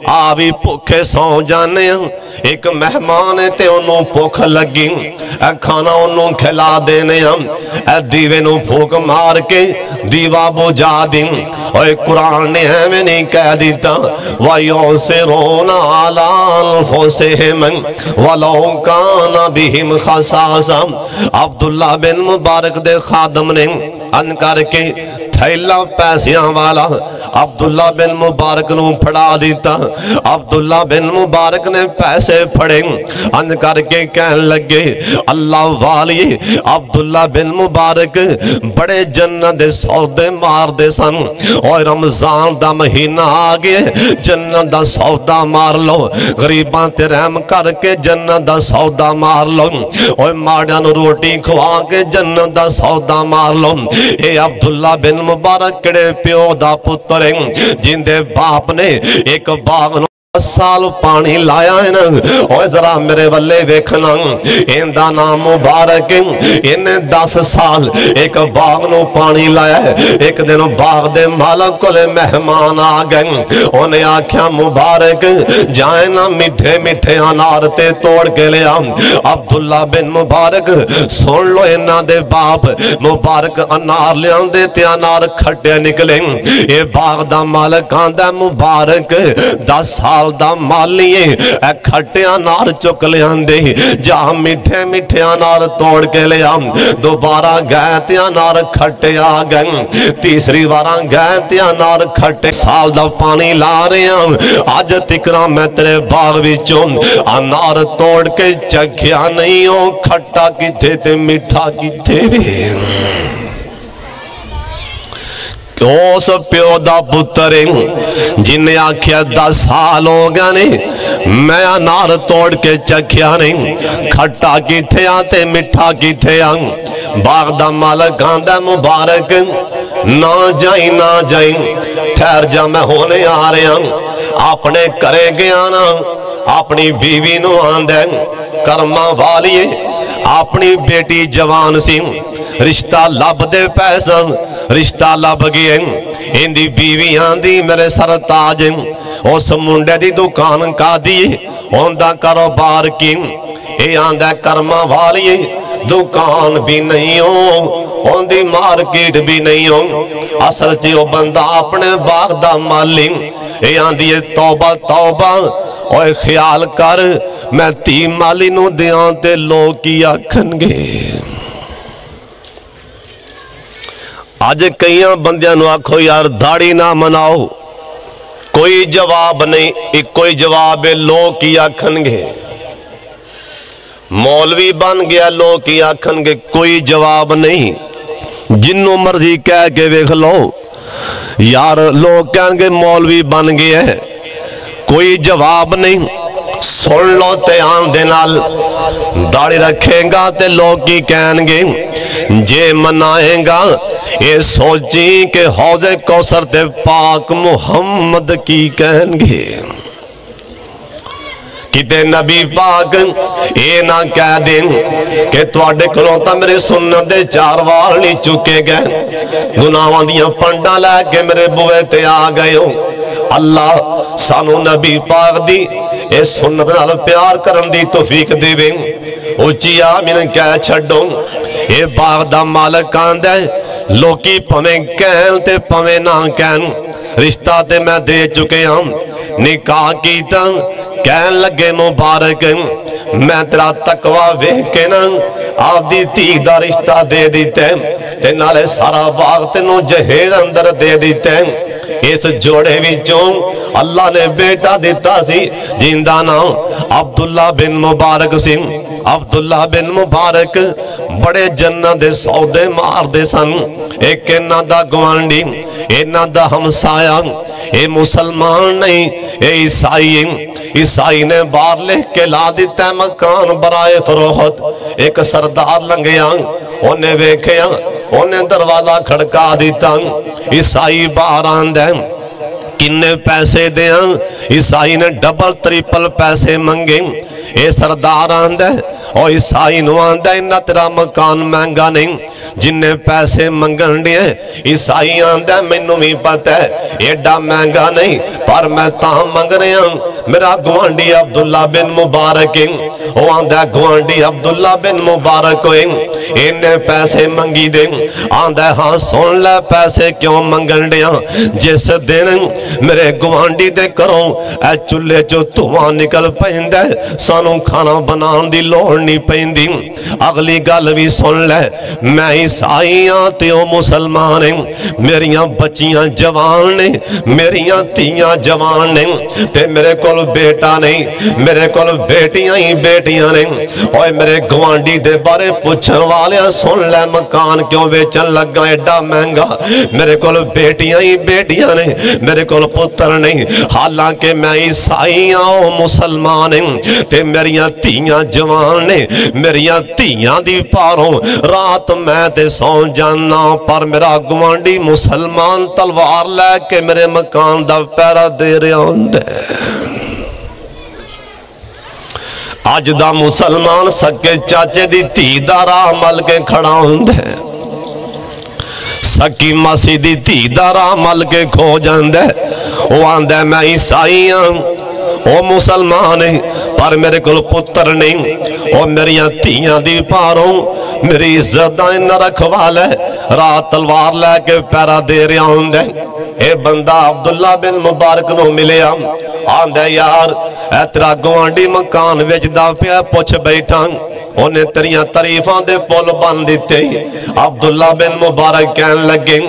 آبی پکھے سو جانے ایک مہمان تے انہوں پکھ لگی اے کھانا انہوں کھلا دینے اے دیوے نو پھوک مار کے دیوا بجا دیں اور قرآن نے ہمیں نہیں کہہ دیتا وَيُؤْثِرُونَ عَلَىٰ أَنفُسِهِمْ وَلَوْ كَانَ بِهِمْ خَصَاصَةٌ عبداللہ بن مبارک دے خادم نے ان کر کے تھیلا پیسیاں والا عبداللہ بن مبارک نو پھڑا دیتا۔ عبداللہ بن مبارک نے پیسے پھڑے ان کر کے کہن لگے اللہ والی عبداللہ بن مبارک بڑے جنت دے سودے مار دے سن، اور رمضان دا مہینہ آگئے جنت دا سودا مار لو، غریباں تے رحم کر کے جنت دا سودا مار لو، اور ماڑیاں نو روٹی کھوا کے جنت دا سودا مار لو۔ اے عبداللہ بن مبارک کڑے پیو دا پتر جن دے باپ نے ایک باغ نو سال پانی لایا ہے نا، اور ذرا میرے والے ویکھنا اندہ نام مبارک انہیں 10 سال ایک باغ نو پانی لایا ہے۔ ایک دن باغ دے مالک کو لے مہمان آگئے، انہیں آکھیا مبارک جائیں نا میٹھے میٹھے انار تے توڑ کے لے آم۔ عبداللہ بن مبارک سن لو انہ دے باپ مبارک انار لے آن دے تے انار کھٹے نکلیں۔ یہ باغ دا مالک آندہ مبارک 10 سال دا مالیے اے کھٹے انار چک لے آندے، جہاں میٹھے میٹھے انار توڑ کے لے آم۔ دوبارہ گئے تے انار کھٹے آگئے، تیسری بارہ گئے تے انار کھٹے، سال دا پانی لا رہے ہیں آج تکرا میں تیرے باغ وچوں انار توڑ کے چکھیا نہیں ہوں، کھٹا کی تھے تے میٹھا کی تھے بھی۔ اس پیو دا پتر جنہیں آکھیا 10 سال ہو گیا نہیں میں انار توڑ کے چکھیا نہیں، کھٹا کی تھے آتے میٹھا کی تھے آنگ۔ باغ دا مالک آندہ مبارک نہ جائیں نہ جائیں، ٹھہر جا میں ہونے آ رہے ہیں، اپنے کرے گیا نا اپنی بیوی نو آندہ کرما والیے اپنی بیٹی جوان سی رشتہ لب دے پیسہ رشتہ لب گئے، اندی بیوی آندی میرے سر تاج اس منڈے دی دکان کا دیئے اوندہ کاروبار کی، اے آندہ کرما والیے دکان بھی نہیں ہو اوندی مارکیٹ بھی نہیں ہو، اصل چیو بندہ اپنے باغ دا مالی، اے آندی توبہ توبہ اوہ خیال کر میں تی مالی نو دیاں تے لوگ کی آکھن گے۔ آج کئیاں بندیاں نو آکھو یار داڑی نہ مناؤ، کوئی جواب نہیں، ایک کوئی جواب لوگ کی آکھن گے۔ مولوی بن گیا لوگ کی آکھن گے کوئی جواب نہیں، جنوں مرضی کہہ کے ویکھ لو یار لوگ کہیں گے مولوی بن گیا ہے کوئی جواب نہیں۔ سن لو تے آن دے نال داڑی رکھیں گا تے لوگ کی کہیں گے جے منائیں گا یہ سوچیں کہ حوض کوثر تے پاک محمد کی کہیں گے۔ کتے نبی پاک اے نہ کہہ دیں کہ تواڈے کلوں تا میرے سنت دے 4 وال نہیں چکے گئے، گناہاں دیاں پنڈا لے کے میرے بوئے تے آ گئے ہو۔ اللہ سانو نبی پاک دی اے سنت نال پیار کرن دی توفیق دیویں، اچھی آمین کہہ چھڑو۔ اے باغ دا مالک آندے لوکی پمیں کہن تے پمیں نہ کہن، رشتہ تے میں دے چکے ہم، نکاح کیتا کہن لگے مبارک میں تیرا تقوی ویکھے نا آپ دی تیغ دا رشتہ دے دیتے تے نالے سارا باغ تینوں جہیز اندر دے دیتے۔ اس جوڑے وچوں اللہ نے بیٹا دیتا سی جیندہ نام عبداللہ بن مبارک سی۔ عبداللہ بن مبارک بڑے جنت دے سودے مار دے سن، ایک انہ دا گوانڈی انہ دا ہمسایا، اے مسلمان نہیں اے عیسائی، عیسائی نے بار لے کے لا دیتا ہے مکان برائے فروخت۔ ایک سردار لنگیاں انہیں ویکھیاں انہیں دروازہ کھڑکا دیتا، عیسائی باہر آندے کنے پیسے دیاں، عیسائی نے ڈبل ٹرپل پیسے منگے۔ اے سردار آندے اور عیسائی نو آندے انہ تیرا مکان مہنگا نہیں جنہیں پیسے منگن دیئے، عیسائی آندے میں نو بھی پتہ ہے ایڈا مہنگا نہیں پر میں تاہم منگ رہے ہیں میرا گوانڈی عبداللہ بن مبارک وہ آندہ گوانڈی عبداللہ بن مبارک انہیں پیسے منگی دیں، آندہ ہاں سن لے پیسے کیوں منگن دیاں، جس دن میرے گوانڈی دے کروں اے چلے جو تواں نکل پہندے سانوں کھانا بنان دی لوڑ نہیں پہندی۔ اگلی گل بھی سن لے میں عیسائیاں تے او مسلمان ہیں میریاں بچیاں جوان نے میریاں تیاں جوان نے تے میرے کول بیٹا نہیں میرے کول بیٹیاں ہی بیٹیاں نے اوے میرے گوانڈی دے بارے پوچھن والے سن لے مکان کیوں بیچن لگا ایڈا مہنگا میرے کول بیٹیاں ہی بیٹیاں نے میرے کول پتر نہیں حالانکہ میں عیسائیاں او مسلمان ہیں تے میریاں تیاں جوان نے میریاں تیاں دی پاروں رات میں تے سون جانا پر میرا گوانڈی مسلمان تلوار لے کے میرے مکان دا پیرا دے رہا ہوندے آج دا مسلمان سکے چاچے دی تھی دا راہ مل کے کھڑا ہوندے سکی ماسی دی تھی دا راہ مل کے کھو جاندے وہ آندے میں عیسائیاں او مسلمان ہیں پر میرے کل پتر نہیں او میریاں تیاں دی پاروں میری عزت دائیں نہ رکھوالے رات تلوار لے کے پیرا دے رہا ہوندے اے بندہ عبداللہ بن مبارک نو ملیا آندے یار اے تیرا گوانڈی مکان ویجدہ پہ پوچھ بیٹھاں انہیں تریاں تعریفاں دے پول بن دیتے عبداللہ بن مبارک کہن لگے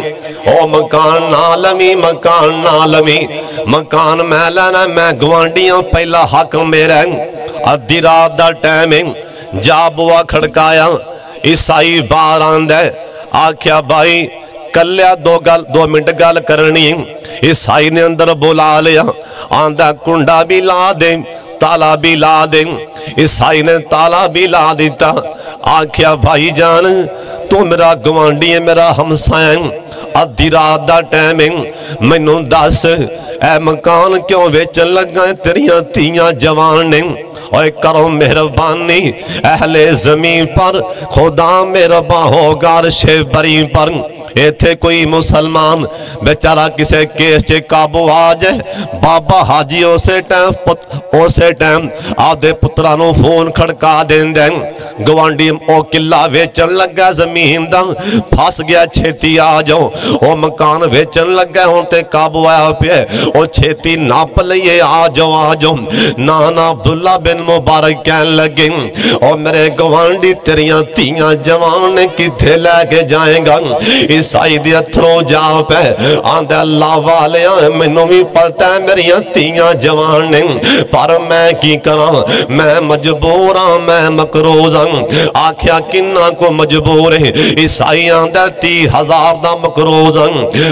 او مکان نالمی مکان میں لینا میں گوانڈیاں پہلا حق میرے ادھی رات دا ٹائمنگ جا بوا کھڑکایا عیسائی بار آندے آکھیا بھائی کلیا دو منٹ گل کرنی عیسائی نے اندر بولا لیا آندہ کنڈا بھی لا دیں تالا بھی لا دیں عیسائی نے تالا بھی لا دیتا آکھیا بھائی جان تو میرا گوانڈی ہے میرا ہمسائیں ادھی رات دا ٹائمنگ مینوں دس اے مکان کیوں ویچن لگا تیریاں تیاں جوان نے اوے کرو مہربانی اہل زمین پر خدا مہربان ہوگا عرش بری پر ایتھے کوئی مسلمان بیچارہ کسے کیس چے قابو آجائے بابا حاجی اسے ٹائم آدھے پترانوں فون کھڑکا دیں دیں گوانڈی او قلعہ ویچن لگا زمین دا پھاس گیا چھیتی آجاؤ او مکان ویچن لگا ہونتے قابو آیا پہ او چھیتی ناپ لئے آجاؤ نانا عبداللہ بن مبارک کہن لگیں او میرے گوانڈی تیریاں تیاں جوانے کی تھے لے کے جائیں گا عیسائی دی اتھروں جا پہ آندھے اللہ والے آئے منوں بھی پلتا ہے میریاں تیاں جوانے پر میں کی کرا میں مجبوراں میں مکروزاں آکھیا کنہ کو مجبور ہے عیسائی آندھے 30,000 دا مکروزاں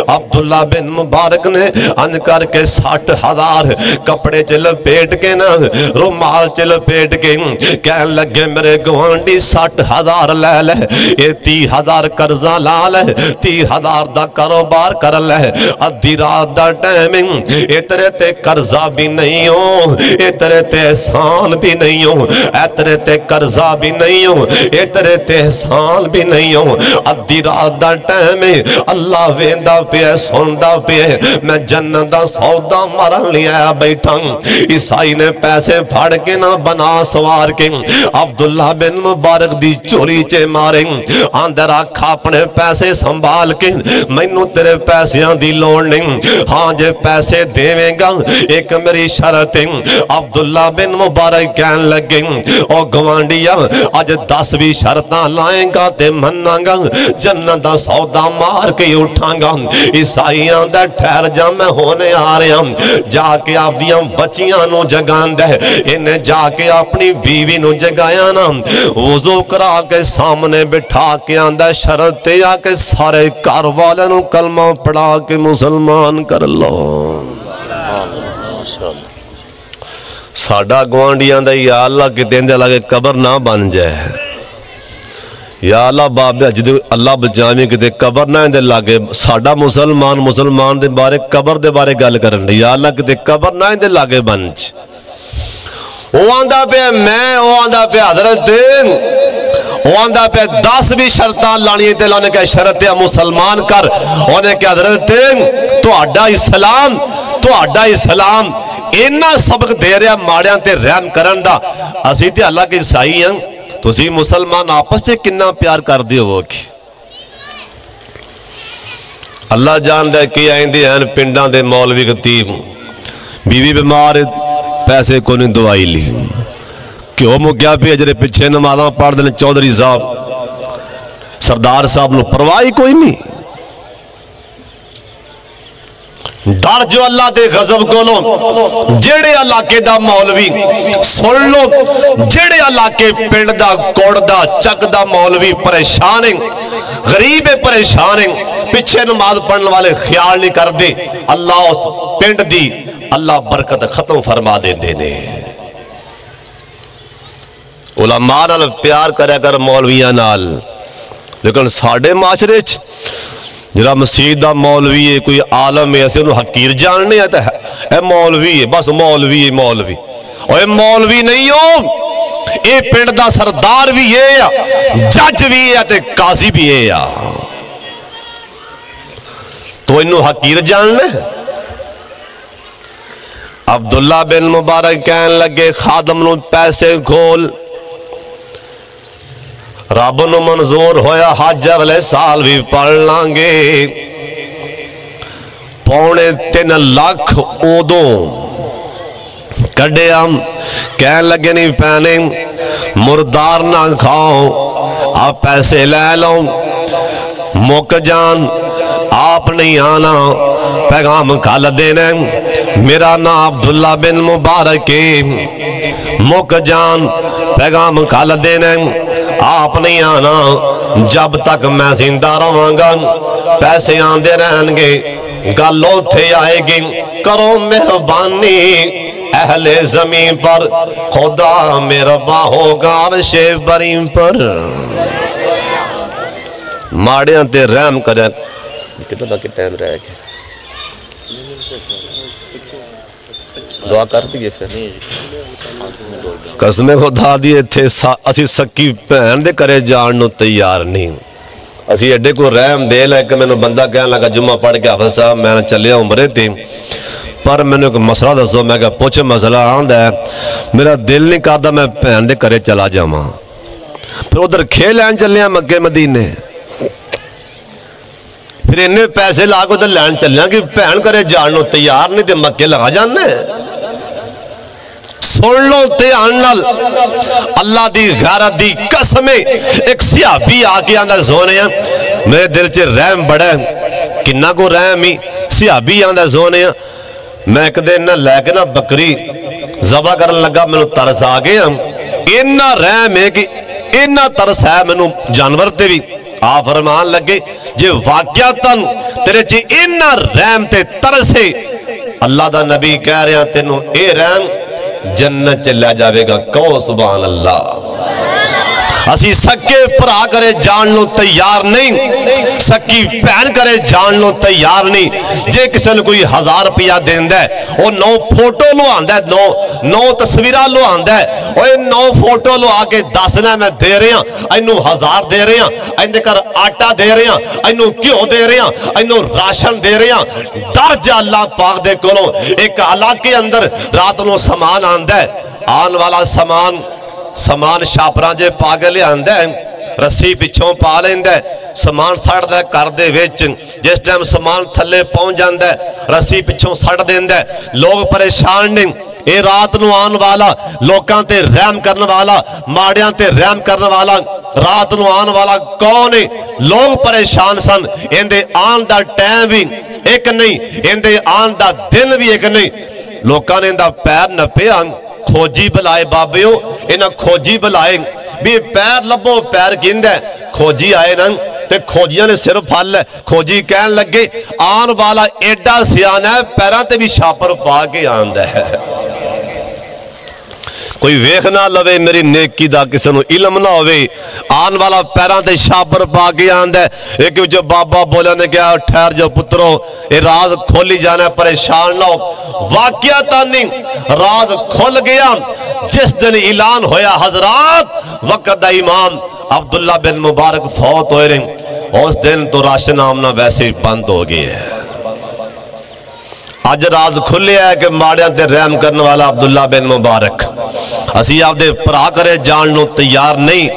عبداللہ بن مبارک نے اند کر کے 60,000 کپڑے چل پیٹ کے نا رومال چل پیٹ کے کہن لگے میرے گوانڈی 60,000 لے لے یہ 30,000 قرضہ لا لے 30,000 دا کاروبار کر لے ادھی رات دا ٹائمنگ اترے تے قرضہ بھی نہیں ہو اترے تے احسان بھی نہیں ہو اترے تے قرضہ بھی نہیں ہو اترے تے احسان بھی نہیں ہو ادھی رات دا ٹائمنگ اللہ ویندہ پہ سوندہ پہ میں جنت دا سودا مرن لیا بیٹھا عیسائی نے پیسے پھاڑ کے نہ بنا سوار کے عبداللہ بن مبارک دی چوری چے ماریں آندر آکھا اپنے پیسے سنبھال کے مینوں تیرے پیسیاں دی لوڑ نہیں ہاں جے پیسے دیویں گا ایک میری شرط ہے عبداللہ بن مبارک کہن لگیں او گوانڈیا آج 10 بھی شرطاں لائیں گا تے مننا گا جنت دا سودا مار کے اٹھاں گا عیسائیاں دے ٹھہر جا میں ہونے آ رہے ہیں جا کے آپ دیاں بچیاں نو جگان دے انہیں جا کے اپنی بیوی نو جگایا نا وضو کرا کے سامنے بٹھا کے آندہ شرط یا کہ سارے کاروالے نو کلمہ پڑھا کے مسلمان کر لو ساڑھا گوانڈیاں دے یا اللہ کی دیندے لگے قبر نہ بن جائے یا اللہ بابے جدے اللہ بچامی کتے قبر نہ اندے لگے ساڑھا مسلمان دے بارے قبر دے بارے گل کرن دے یا اللہ کتے قبر نہ اندے لگے بنچ وہ آندہ پہ میں وہ آندہ پہ حضرت وہ آندہ پہ 10 بھی شرطان لانی تے لانے کے شرط مسلمان کر ہونے کے حضرت تو اڈا اسلام اینا سبق دے رہا ماڑیاں تے رحم کرن دا اسی تے اللہ کے عیسائی ہیں تو اسی مسلمان آپس سے کننا پیار کر دیو وہ کی اللہ جان دے کی آئیں دے ہیں پنڈان دے مولوی کتیب بیوی بیمار پیسے کو نہیں دوائی لی کیوں مو کیا پی اجرے پچھے نمازاں پڑھ دیں چودھری صاحب سردار صاحب نو پرواہ کوئی نہیں. ڈر جو اللہ دے غضب کولوں. جیڑے علاقے دا مولوی سن لو، جیڑے علاقے پنڈ دا کوڑ دا چک دا مولوی پریشان ہیں، غریب پریشان ہیں، پیچھے نماز پڑھنے والے خیال نہیں کر دے، اللہ اس پنڈ دی اللہ برکت ختم فرما دے دینے. علماء نال پیار کرے کر مولویاں نال، لیکن ساڑھے معاشرے جرا مسجد دا مولوی ہے، کوئی عالم ہے، ایسے انہوں حقیر جاننے آتا ہے اے مولوی ہے، بس مولوی ہے مولوی. اے مولوی نہیں ہو، اے پنڈ دا سردار بھی ہے، جج بھی ہے تے قاضی بھی ہے. تو انہوں حقیر جاننے. عبداللہ بن مبارک کہنے لگے خادم نو پیسے کھول، رب نو منظور ہویا حج اگلے سال بھی پڑھ لانگے. 3.25 لاکھ اودوں کڈے ہم کہنے لگے نہیں پہنے مردار نہ کھاؤ، آپ پیسے لے لو، مک جان آپ نہیں آنا، پیغام کھال دینے میرا نام عبداللہ بن مبارک مک جان، پیغام کھال دینے آپ نہیں آنا، جب تک میں زندہ رہوں گا پیسے آندے رہیں گے، گل اوتھے آئے گی. کرو مہربانی اہل زمین پر، خدا مہرباں ہوگا عرش بریم پر. ماڑیاں تے رحم کریں. کتنا باقی ٹائم رہے گا؟ دعا کر دیئے پھر. قسمیں خدا دیئے تھے اسی سکی پہن دے کرے جاننو تیار نہیں. اسی ایڈے کو رحم دے لے کہ میں نے بندہ کہنے لگا جمعہ پڑھ کے حافظ صاحب میں نے چلیا عمرے تھی، پر میں نے کوئی مسئلہ دسو، میں کہا پوچھے مسئلہ آندہ ہے، میرا دل نہیں کرتا میں پہن دے کرے چلا جاؤں. پھر ادھر کھیل لین چلیا مکہ مدینے، پھر انہیں پیسے لاغو ادھر لین چلیا کہ پہن کرے جاننو تیار نہیں تے مکہ لگا جانے. سن لو تے آنال اللہ دی غیرت دی قسمیں. ایک صحابی آکے آندہ زونے ہیں، میرے دل چے رحم بڑا ہے، کنہ کو رحم ہی. صحابی آندہ زونے ہیں، میں ایک دن نہ لے کے نہ بکری ذبح کرنے لگا، میں نے ترس آگے ہم انہ رحم ہے کہ انہ ترس ہے میں نے جانور تے بھی. آپ فرمان لگے جے واقعاتاً تیرے چے انہ رحم تے ترس ہے، اللہ دا نبی کہہ رہے ہیں تینوں اے رحم جنت چلے جاوے گا. کہو سبحان اللہ. اسی سکے پرا کرے جان لو تیار نہیں، سکی پہن کرے جان لو تیار نہیں. جے کسی نے کوئی 1000 روپیہ دیندہ ہے وہ 9 فوٹو لو آندہ ہے، 9 تصویرہ لو آندہ ہے، وہ 9 فوٹو لو آکے 10 نے میں دے رہے ہیں، اینو 1000 دے رہے ہیں، ایندے کر آٹا دے رہے ہیں، اینو کیوں دے رہے ہیں، اینو راشن دے رہے ہیں. ڈر جا اللہ پاک دے کولوں. ایک علاقے اندر رات نو سامان آندہ ہے، آن والا سامان شاپران جے پاگلے آندہ ہے، رسی پچھوں پا لیندہ ہے، سامان سڑ دے کر دے ویچ. جس ٹائم سامان تھلے پہنچ جاندہ ہے رسی پچھوں سڑ دیندہ ہے. لوگ پریشان نہیں. اے رات نو آن والا لوکاں تے رحم کرنے والا، ماڑیاں تے رحم کرنے والا، رات نو آن والا کون ہے؟ لوگ پریشان سن. اندے آن دا ٹائم بھی ایک نہیں، اندے آن دا دن بھی ایک نہیں. لوکاں نے اندہ پیر نہ پیان کھوجی بلائے بابیو، انہاں کھوجی بلائے بھی پیر لبو پیر گیندہ ہے. کھوجی آئے نا تے کھوجیاں نے صرف پھل ہے. کھوجی کہن لگے آن والا ایڈا سیان ہے، پیران تے بھی شاپر پا کے آندہ ہے. کوئی ویخ نہ لوے میری نیکی دا کسی نو علم نہ ہوئے. آن والا پیران تے شاپر پا کے آندہ ہے. ایک جو بابا بولا نے کہا ٹھہر جو پترو، اے راز کھولی جانا ہے، پریشان نہ ہو. واقعہ نہیں راز کھول گیا جس دن اعلان ہویا حضرات وقت دا امام عبداللہ بن مبارک فوت ہوئے رہے. اس دن تو راشن آمنا ویسے بند ہو گیا ہے. آج راز کھلے ہے کہ ماڑیاں تے رحم کرنے والا عبداللہ بن مبارک. اسی آپ دے پرا کرے جاننو تیار نہیں.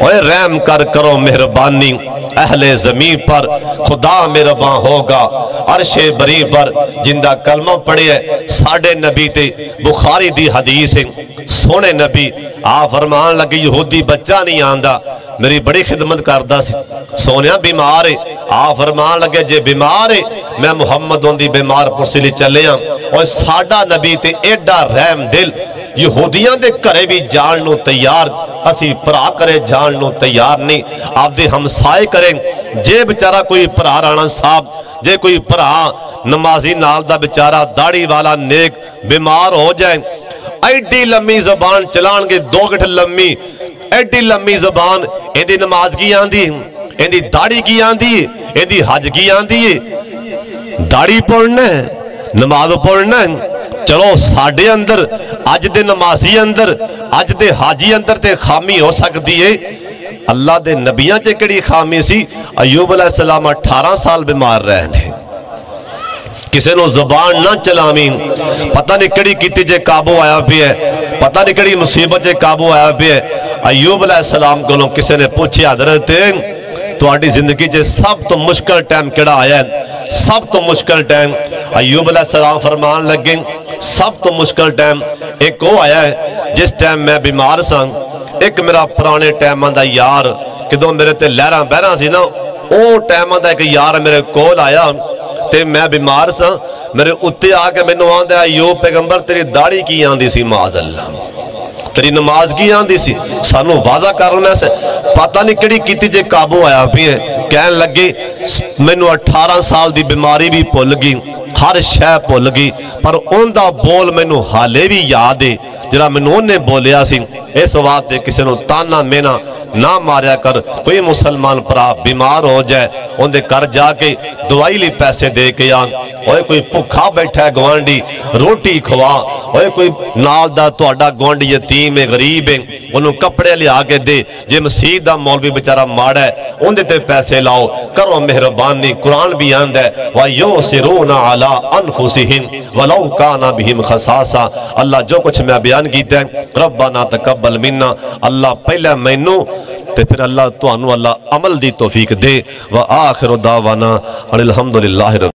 اوے رحم کر کرو مہربانی. اہل زمین پر خدا مہرباں ہوگا عرش بری پر جندہ کلمہ پڑھے ہے ساڑھے نبی تے بخاری دی حدیث ہے سونے نبی آپ فرمان لگے یہودی بچہ نہیں آندہ میری بڑی خدمت کردہ سی سونیا بیمار ہے آپ فرمان لگے جے بیمار ہے میں محمد ہوندی بیمار پرسلی چلے ہاں اور ساڑھا نبی تے ایڈا رحم دل یہودیاں دے کرے بھی جاننو تیار اسی پرا کرے جاننو تیار نہیں آپ دے ہمسائے کریں جے بچارہ کوئی پرا رانا صاحب جے کوئی پرا نمازی نال دا بچارہ داڑی والا نیک بیمار ہو جائیں ایڈی لمبی زبان چلان گے 2 گھنٹے لمبی ایڈی لمبی زبان ایندی نماز کی آندی ایندی داڑی کی آندی ایندی حج کی آندی داڑی پڑھنا ہے نماز پڑھنا ہے چلو ساڑھے اندر آج دے نمازی اندر آج دے حاجی اندر تے خامی ہو سکتی ہے اللہ دے نبیاں چے کڑی خامی سی ایوب علیہ السلام 18 سال بیمار رہنے کسے نو زبان نہ چلامین پتہ نہیں کڑی کیتی جے قابو آیا بھی ہے پتہ نہیں کڑی مصیبت جے قابو آیا بھی ہے ایوب علیہ السلام کو کسے نے پوچھی حضرت تو آٹی زندگی جے سب تو مشکل ٹائم کڑا آیا ہے سب تو مشکل ٹائم ایوب علیہ السلام فرمان لگیں سب تو مشکل ٹائم ایک وہ آیا ہے جس ٹائم میں بیمار سان ایک میرا پرانے ٹائم آندہ یار کہ دو میرے تے لہران بہران سی نا او ٹائم آندہ ایک یار میرے کول آیا تے میں بیمار سان میرے اتے آگے میں نو آندہ ایوب پیغمبر تیری داڑی کی آندی سی معاذ اللہ تیری نماز کی آندی سی سانو واضح کرنے سے پتہ نہیں کڑی کیتی جے قابو آیا بھی ہے کہنے لگے میں نو 18 سال دی بیماری بھی پھول گئی ہر شے پھول گئی پر ان دا بول میں نو حالے بھی یاد ہے جرا میں نو نے بولیا سی اس وقت دے کسی نو تانا مینا نہ ماریا کر کوئی مسلمان پرا بیمار ہو جائے ان دے کر جا کے دوائی لی پیسے دے کے آن اوہ کوئی پکھا بیٹھا ہے گوانڈی روٹی کھوا اوہ کوئی نال دا تو اڈا گوانڈی یتیم ہے غریب ہے انہوں کپڑے لے آگے دے جے مسیح دا مولوی بچارہ ماڑا ہے ان دیتے پیسے لاؤ کرو مہربانی قرآن بھی آند ہے وَيُوْسِرُونَ عَلَىٰ أَنفُسِهِمْ وَلَوْ كَانَ بِهِمْ خَصَاصًا اللہ جو کچھ میں بیان کیتے ہیں ربنا تقبل منا اللہ پہلے مینوں تے پھر اللہ تو انو اللہ عمل دی توفیق دے وآخر دعوانا الحمدللہ رب